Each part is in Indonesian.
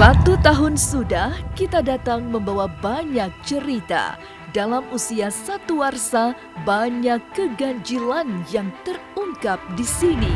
1 tahun sudah kita datang membawa banyak cerita. Dalam usia satu warsa, banyak keganjilan yang terungkap di sini.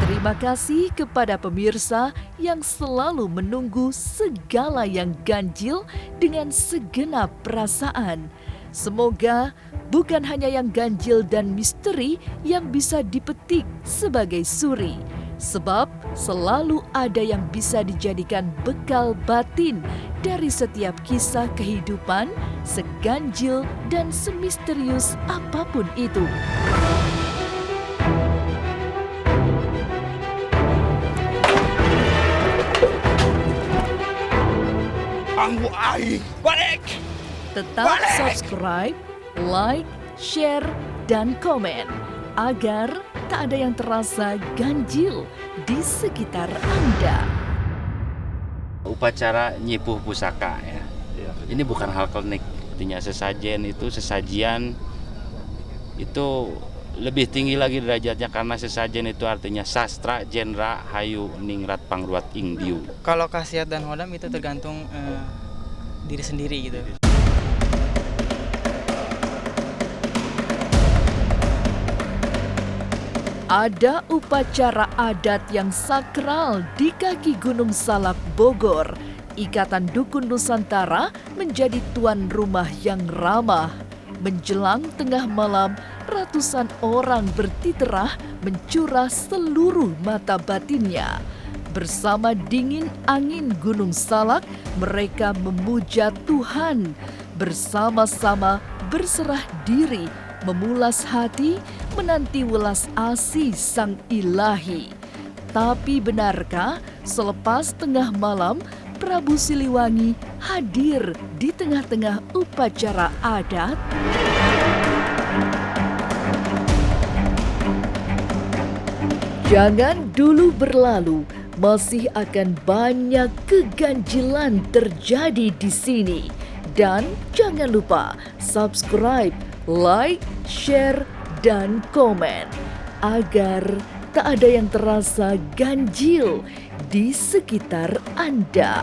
Terima kasih kepada pemirsa yang selalu menunggu segala yang ganjil dengan segenap perasaan. Semoga bukan hanya yang ganjil dan misteri yang bisa dipetik sebagai suri, sebab selalu ada yang bisa dijadikan bekal batin dari setiap kisah kehidupan, seganjil dan semisterius apapun itu. Anggu aing, balik! Tetap subscribe, like, share, dan komen agar tak ada yang terasa ganjil di sekitar Anda. Upacara nyipuh pusaka ya. Ini bukan hal klinik, artinya sesajen itu sesajian itu lebih tinggi lagi derajatnya karena sesajen itu artinya sastra, genre, hayu, ningrat, pangruat, ingdiu. Kalau khasiat dan hodam itu tergantung diri sendiri gitu. Ada upacara adat yang sakral di kaki Gunung Salak, Bogor. Ikatan Dukun Nusantara menjadi tuan rumah yang ramah. Menjelang tengah malam, ratusan orang bertiterah mencurah seluruh mata batinnya. Bersama dingin angin Gunung Salak, mereka memuja Tuhan. Bersama-sama berserah diri, memulas hati, menanti welas asih Sang Ilahi. Tapi benarkah selepas tengah malam, Prabu Siliwangi hadir di tengah-tengah upacara adat? Jangan dulu berlalu, masih akan banyak keganjilan terjadi di sini. Dan jangan lupa subscribe, like, share, dan komen agar tak ada yang terasa ganjil di sekitar Anda.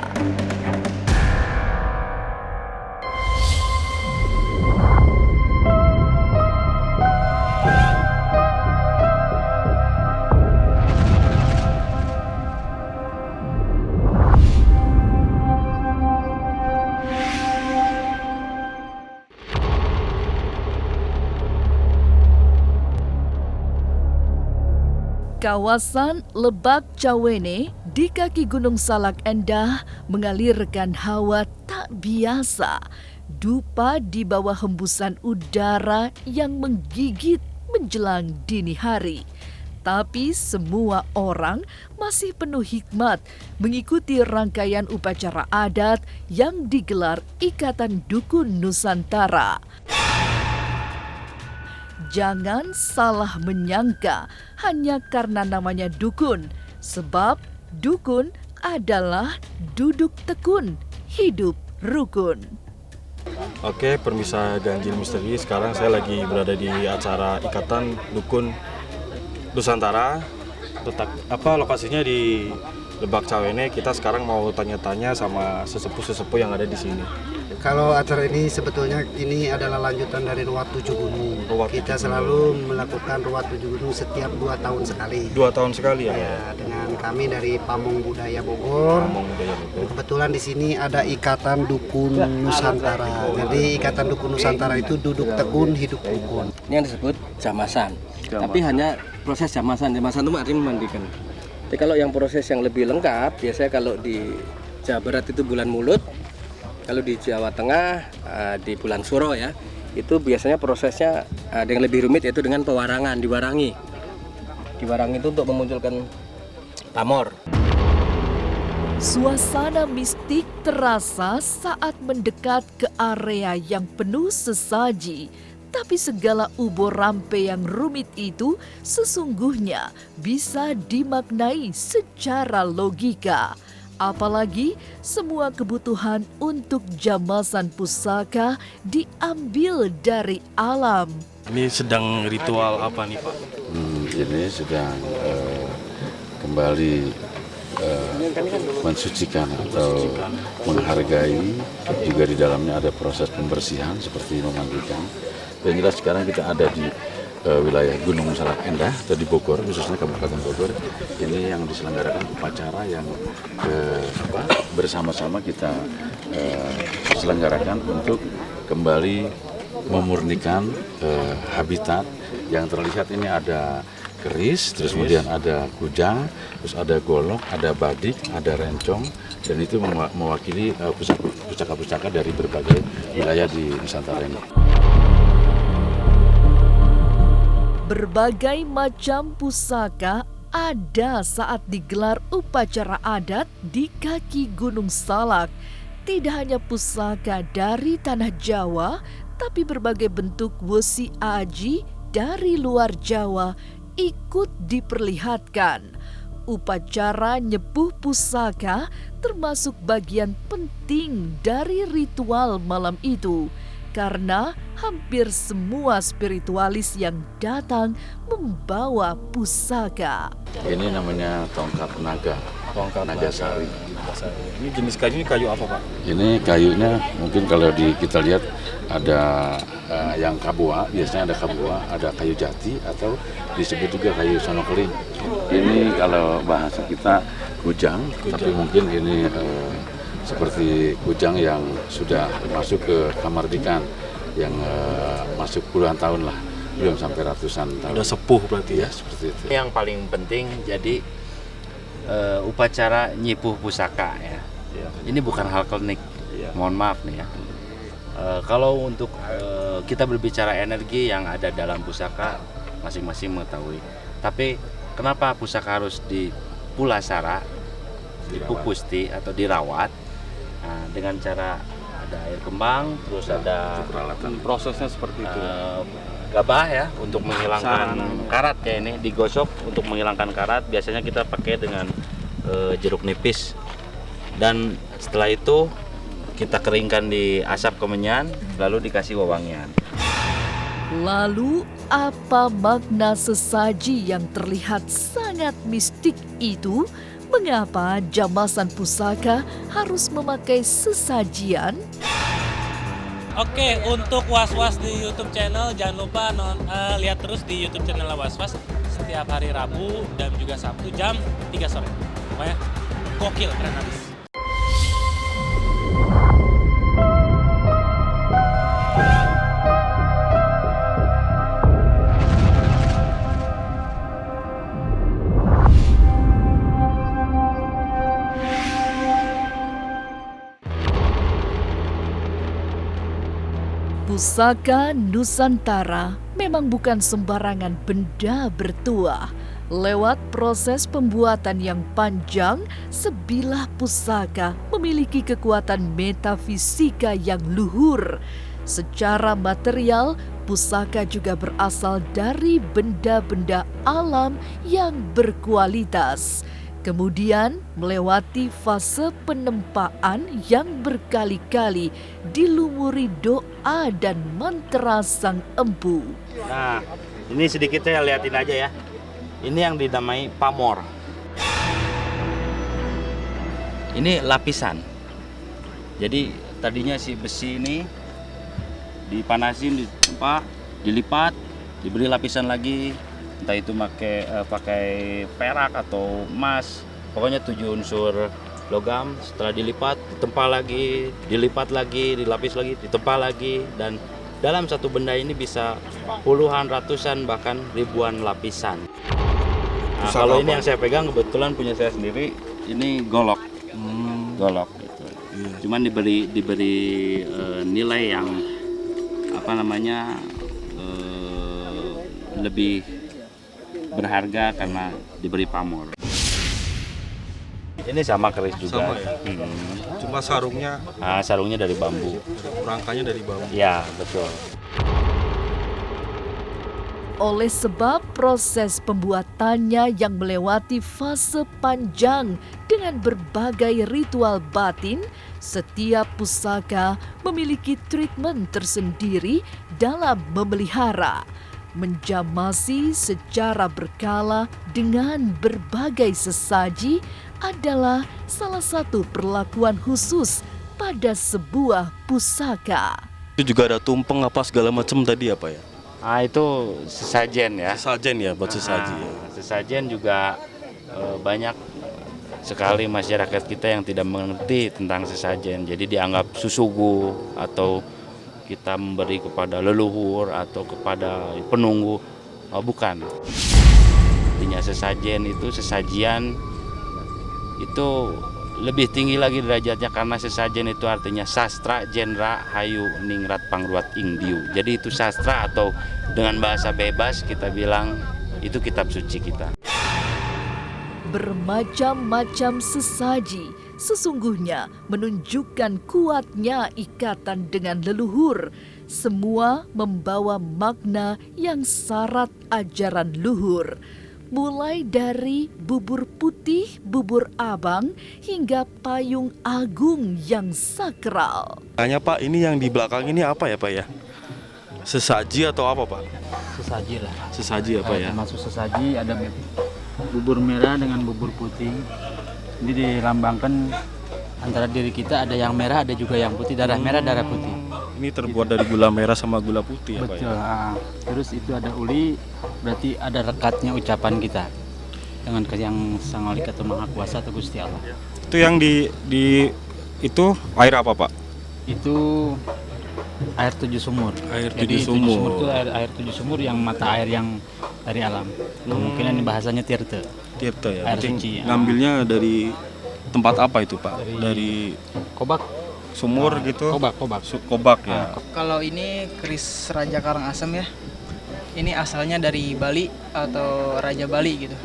Kawasan Lebak Cawene di kaki Gunung Salak Endah mengalirkan hawa tak biasa. Dupa di bawah hembusan udara yang menggigit menjelang dini hari. Tapi semua orang masih penuh hikmat mengikuti rangkaian upacara adat yang digelar Ikatan Dukun Nusantara. Jangan salah menyangka hanya karena namanya dukun, sebab dukun adalah duduk tekun, hidup rukun. Oke, permisa ganjil misteri. Sekarang saya lagi berada di acara Ikatan Dukun Nusantara. Lokasinya di Lebak Cawene. Kita sekarang mau tanya-tanya sama sesepuh-sesepuh yang ada di sini. Kalau acara ini sebetulnya ini adalah lanjutan dari Ruat 7 Gunung. Kita selalu melakukan Ruat 7 Gunung setiap 2 tahun sekali. 2 tahun sekali ya? Ya, dengan kami dari Pamong Budaya Bogor. Kebetulan di sini ada Ikatan Dukun Nusantara. Jadi Ikatan Dukun Nusantara itu duduk tekun, hidup rukun. Ini yang disebut jamasan. Tapi hanya proses jamasan. Jamasan itu artinya memandikan. Tapi kalau yang proses yang lebih lengkap, biasanya kalau di Jawa Barat itu bulan Mulut. Kalau di Jawa Tengah di bulan Suro ya, itu biasanya prosesnya ada yang lebih rumit yaitu dengan pewarangan, diwarangi. Diwarangi itu untuk memunculkan pamor. Suasana mistik terasa saat mendekat ke area yang penuh sesaji. Tapi segala ubur rampe yang rumit itu sesungguhnya bisa dimaknai secara logika. Apalagi semua kebutuhan untuk jamasan pusaka diambil dari alam. Ini sedang ritual apa nih Pak? Ini sedang kembali mensucikan atau menghargai. Juga di dalamnya ada proses pembersihan seperti memandikan. Dan jelas sekarang kita ada di wilayah Gunung Salak Endah atau di Bogor, khususnya Kabupaten Bogor. Ini yang diselenggarakan upacara yang bersama-sama kita selenggarakan untuk kembali memurnikan habitat. Yang terlihat ini ada keris, terus kemudian ada kujang, terus ada golok, ada badik, ada rencong, dan itu mewakili pusaka-pusaka dari berbagai wilayah di Nusantara ini. Berbagai macam pusaka ada saat digelar upacara adat di kaki Gunung Salak. Tidak hanya pusaka dari tanah Jawa, tapi berbagai bentuk wesi aji dari luar Jawa ikut diperlihatkan. Upacara nyepuh pusaka termasuk bagian penting dari ritual malam itu. Karena hampir semua spiritualis yang datang membawa pusaka. Ini namanya tongkat naga, naga sari. Ini jenis kayunya kayu apa Pak? Ini kayunya mungkin kalau kita lihat ada yang kabua, biasanya ada kabua, ada kayu jati atau disebut juga kayu sonokeling. Ini kalau bahasa kita kujang. Tapi mungkin ini seperti kujang yang sudah masuk ke kamardikan, yang masuk puluhan tahun lah, belum sampai ratusan tahun. Udah sepuh berarti ya? Seperti itu. Yang paling penting jadi upacara nyipuh pusaka ya. Ini bukan hal klinik, mohon maaf nih ya. Kalau untuk kita berbicara energi yang ada dalam pusaka, masing-masing mengetahui. Tapi kenapa pusaka harus dipulasara, dipupusti atau dirawat? Nah, dengan cara ada air kembang, terus ada Prosesnya seperti itu. gabah ya untuk menghilangkan karat ya, ini digosok untuk menghilangkan karat. Biasanya kita pakai dengan jeruk nipis, dan setelah itu kita keringkan di asap kemenyan, lalu dikasih wewangian. Lalu apa makna sesaji yang terlihat sangat mistik itu? Mengapa jamasan pusaka harus memakai sesajian? Oke, untuk Was-Was di YouTube channel jangan lupa lihat terus di YouTube channel Was-Was setiap hari Rabu dan juga Sabtu jam 3 sore. Pokoknya gokil, keren habis. Pusaka Nusantara memang bukan sembarangan benda bertuah. Lewat proses pembuatan yang panjang, sebilah pusaka memiliki kekuatan metafisika yang luhur. Secara material, pusaka juga berasal dari benda-benda alam yang berkualitas. Kemudian melewati fase penempaan yang berkali-kali dilumuri doa dan mantra sang empu. Nah, ini sedikit saya lihatin aja ya. Ini yang dinamai pamor. Ini lapisan. Jadi tadinya si besi ini dipanasin, ditempa, dilipat, diberi lapisan lagi. Entah itu pakai perak atau emas, pokoknya 7 unsur logam. Setelah dilipat, ditempa lagi, dilipat lagi, dilapis lagi, ditempa lagi, dan dalam satu benda ini bisa puluhan, ratusan, bahkan ribuan lapisan. Nah, kalau ini yang saya pegang kebetulan punya saya sendiri, ini golok, golok gitu. Cuman diberi nilai yang lebih berharga karena diberi pamor. Ini sama keris juga. Sama ya? Cuma sarungnya? Sarungnya dari bambu. Rangkanya dari bambu? Ya, betul. oleh sebab proses pembuatannya yang melewati fase panjang dengan berbagai ritual batin, setiap pusaka memiliki treatment tersendiri dalam memelihara. Menjamasi secara berkala dengan berbagai sesaji adalah salah satu perlakuan khusus pada sebuah pusaka. Itu juga ada tumpeng apa segala macam tadi apa ya? Itu sesajen ya. Sesajen ya, buat sesaji. Sesajen juga banyak sekali masyarakat kita yang tidak mengerti tentang sesajen. Jadi dianggap susugu atau kita memberi kepada leluhur atau kepada penunggu. Bukan. Artinya sesajen itu, sesajian itu lebih tinggi lagi derajatnya karena sesajen itu artinya sastra jendra hayu ningrat pangruat ingdiu. Jadi itu sastra atau dengan bahasa bebas kita bilang itu kitab suci kita. Bermacam-macam sesaji sesungguhnya menunjukkan kuatnya ikatan dengan leluhur. Semua membawa makna yang syarat ajaran luhur. Mulai dari bubur putih, bubur abang, hingga payung agung yang sakral. Tanya Pak, ini yang di belakang ini apa ya Pak ya? Sesaji atau apa Pak? Sesaji lah. Sesaji apa ya? Termasuk sesaji ada bubur merah dengan bubur putih. Ini dilambangkan antara diri kita, ada yang merah, ada juga yang putih, darah merah, darah putih. Ini terbuat dari gula merah sama gula putih ya Pak Betul. ya? Terus itu ada uli, berarti ada rekatnya ucapan kita dengan yang Sang Wali atau Maha Kuasa atau Gusti Allah. Itu yang di itu air apa Pak? Itu air 7 sumur. Air 7 Jadi sumur. 7 sumur itu air 7 sumur yang mata air yang dari alam. Kemungkinan ini bahasanya tirta. Tirta ya. Air Berarti suci. ngambilnya dari tempat apa itu Pak? Dari Kobak. Sumur gitu? Kobak. Kobak ya. Kalau ini keris Raja Karangasem ya. Ini asalnya dari Bali atau Raja Bali gitu.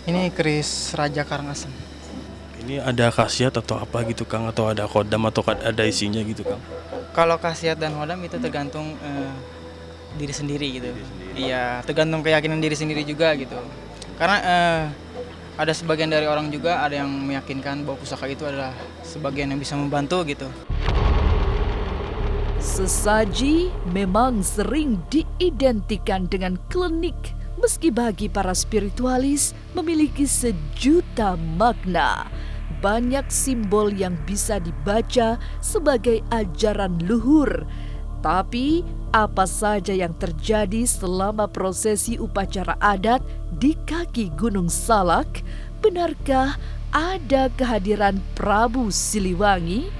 Ini keris Raja Karangasem. Ini ada khasiat atau apa gitu Kang? Atau ada kodam atau ada isinya gitu Kang? Kalau khasiat dan hodam itu tergantung diri sendiri gitu. Iya, tergantung keyakinan diri sendiri juga gitu. Karena ada sebagian dari orang juga ada yang meyakinkan bahwa pusaka itu adalah sebagian yang bisa membantu gitu. Sesaji memang sering diidentikan dengan klinik, meski bagi para spiritualis memiliki sejuta makna. Banyak simbol yang bisa dibaca sebagai ajaran luhur. Tapi apa saja yang terjadi selama prosesi upacara adat di kaki Gunung Salak? Benarkah ada kehadiran Prabu Siliwangi?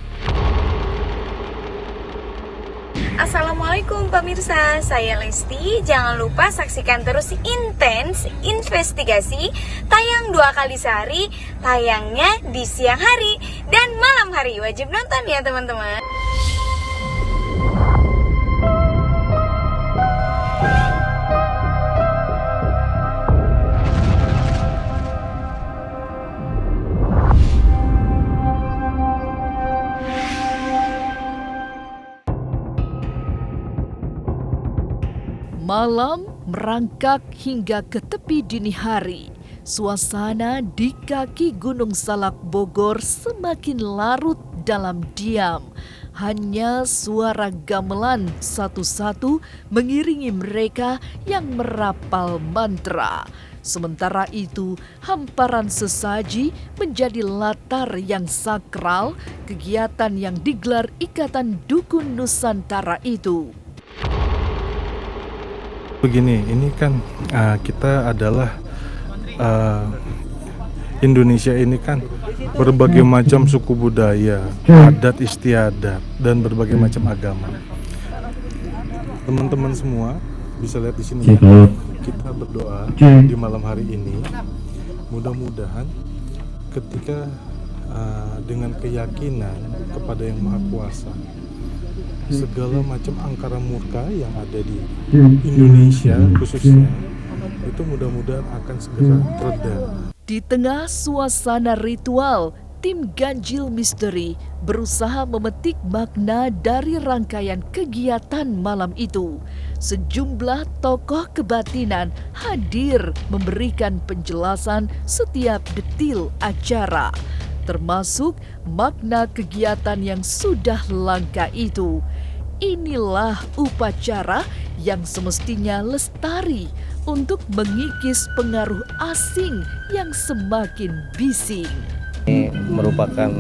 Assalamualaikum pemirsa, saya Lesti. Jangan lupa saksikan terus Intens Investigasi, tayang 2 kali sehari, tayangnya di siang hari dan malam hari. Wajib nonton ya teman-teman. Malam merangkak hingga ke tepi dini hari. Suasana di kaki Gunung Salak Bogor semakin larut dalam diam. Hanya suara gamelan satu-satu mengiringi mereka yang merapal mantra. Sementara itu, hamparan sesaji menjadi latar yang sakral kegiatan yang digelar Ikatan Dukun Nusantara itu. Begini, ini kan kita adalah Indonesia ini kan berbagai macam suku budaya, adat istiadat, dan berbagai macam agama. Teman-teman semua bisa lihat di sini ya. Kita berdoa di malam hari ini. Mudah-mudahan ketika dengan keyakinan kepada Yang Maha Kuasa, segala macam angkara murka yang ada di Indonesia khususnya itu mudah-mudahan akan segera reda. Di tengah suasana ritual, tim Ganjil Misteri berusaha memetik makna dari rangkaian kegiatan malam itu. Sejumlah tokoh kebatinan hadir memberikan penjelasan setiap detil acara, termasuk makna kegiatan yang sudah langka itu. Inilah upacara yang semestinya lestari untuk mengikis pengaruh asing yang semakin bising. Ini merupakan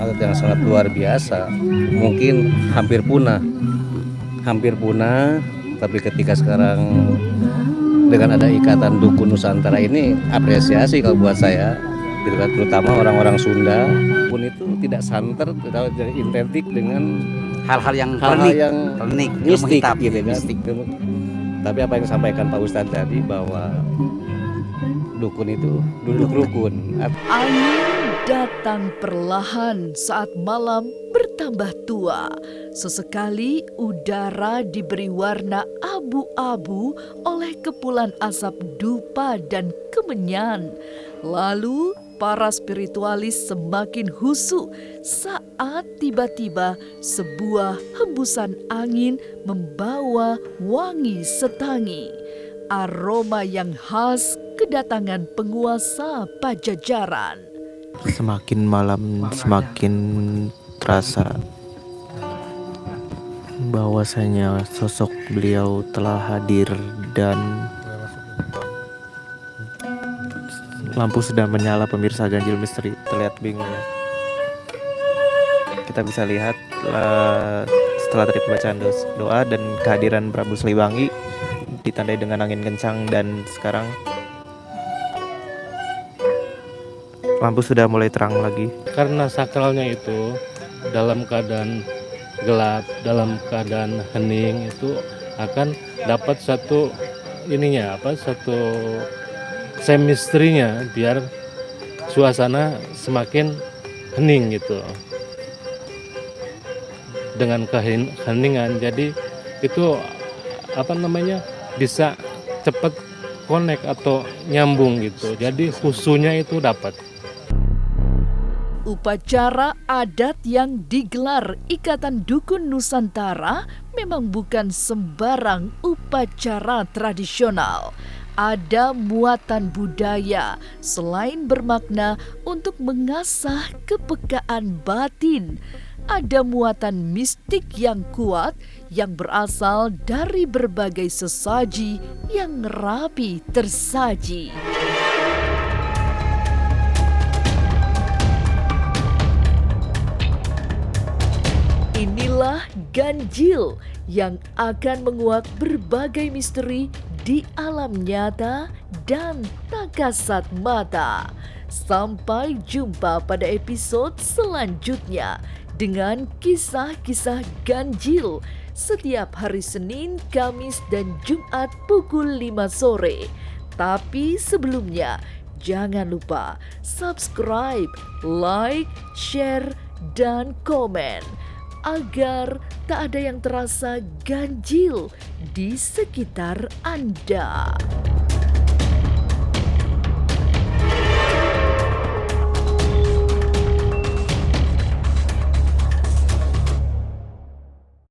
adat yang sangat luar biasa, mungkin hampir punah, tapi ketika sekarang dengan ada ikatan dukun Nusantara ini, apresiasi kalau buat saya, gitu kan, terutama orang-orang Sunda, pun itu tidak santer, tidak identik dengan hal-hal yang mistik, gitu kan. Tapi apa yang disampaikan Pak Ustadz tadi bahwa dukun itu duduk rukun. Angin datang perlahan saat malam bertambah tua. Sesekali udara diberi warna abu-abu oleh kepulan asap dupa dan kemenyan. Lalu para spiritualis semakin husu saat tiba-tiba sebuah hembusan angin membawa wangi setangi. Aroma yang khas kedatangan penguasa Pajajaran. Semakin malam semakin terasa bahwasanya sosok beliau telah hadir dan lampu sudah menyala. Pemirsa Ganjil Misteri terlihat bingung ya. Kita bisa lihat setelah tadi pembacaan doa dan kehadiran Prabu Sliwangi ditandai dengan angin kencang, dan sekarang lampu sudah mulai terang lagi. Karena sakralnya itu dalam keadaan gelap, dalam keadaan hening, itu akan dapat satu semistrinya biar suasana semakin hening gitu. Dengan keheningan, jadi itu bisa cepat connect atau nyambung gitu. Jadi khusunya itu dapat. Upacara adat yang digelar Ikatan Dukun Nusantara memang bukan sembarang upacara tradisional. Ada muatan budaya selain bermakna untuk mengasah kepekaan batin. Ada muatan mistik yang kuat yang berasal dari berbagai sesaji yang rapi tersaji. Inilah Ganjil yang akan menguak berbagai misteri di alam nyata dan tak kasat mata. Sampai jumpa pada episode selanjutnya dengan kisah-kisah ganjil setiap hari Senin, Kamis, dan Jumat pukul 5 sore. Tapi sebelumnya, jangan lupa subscribe, like, share, dan komen agar tak ada yang terasa ganjil di sekitar Anda.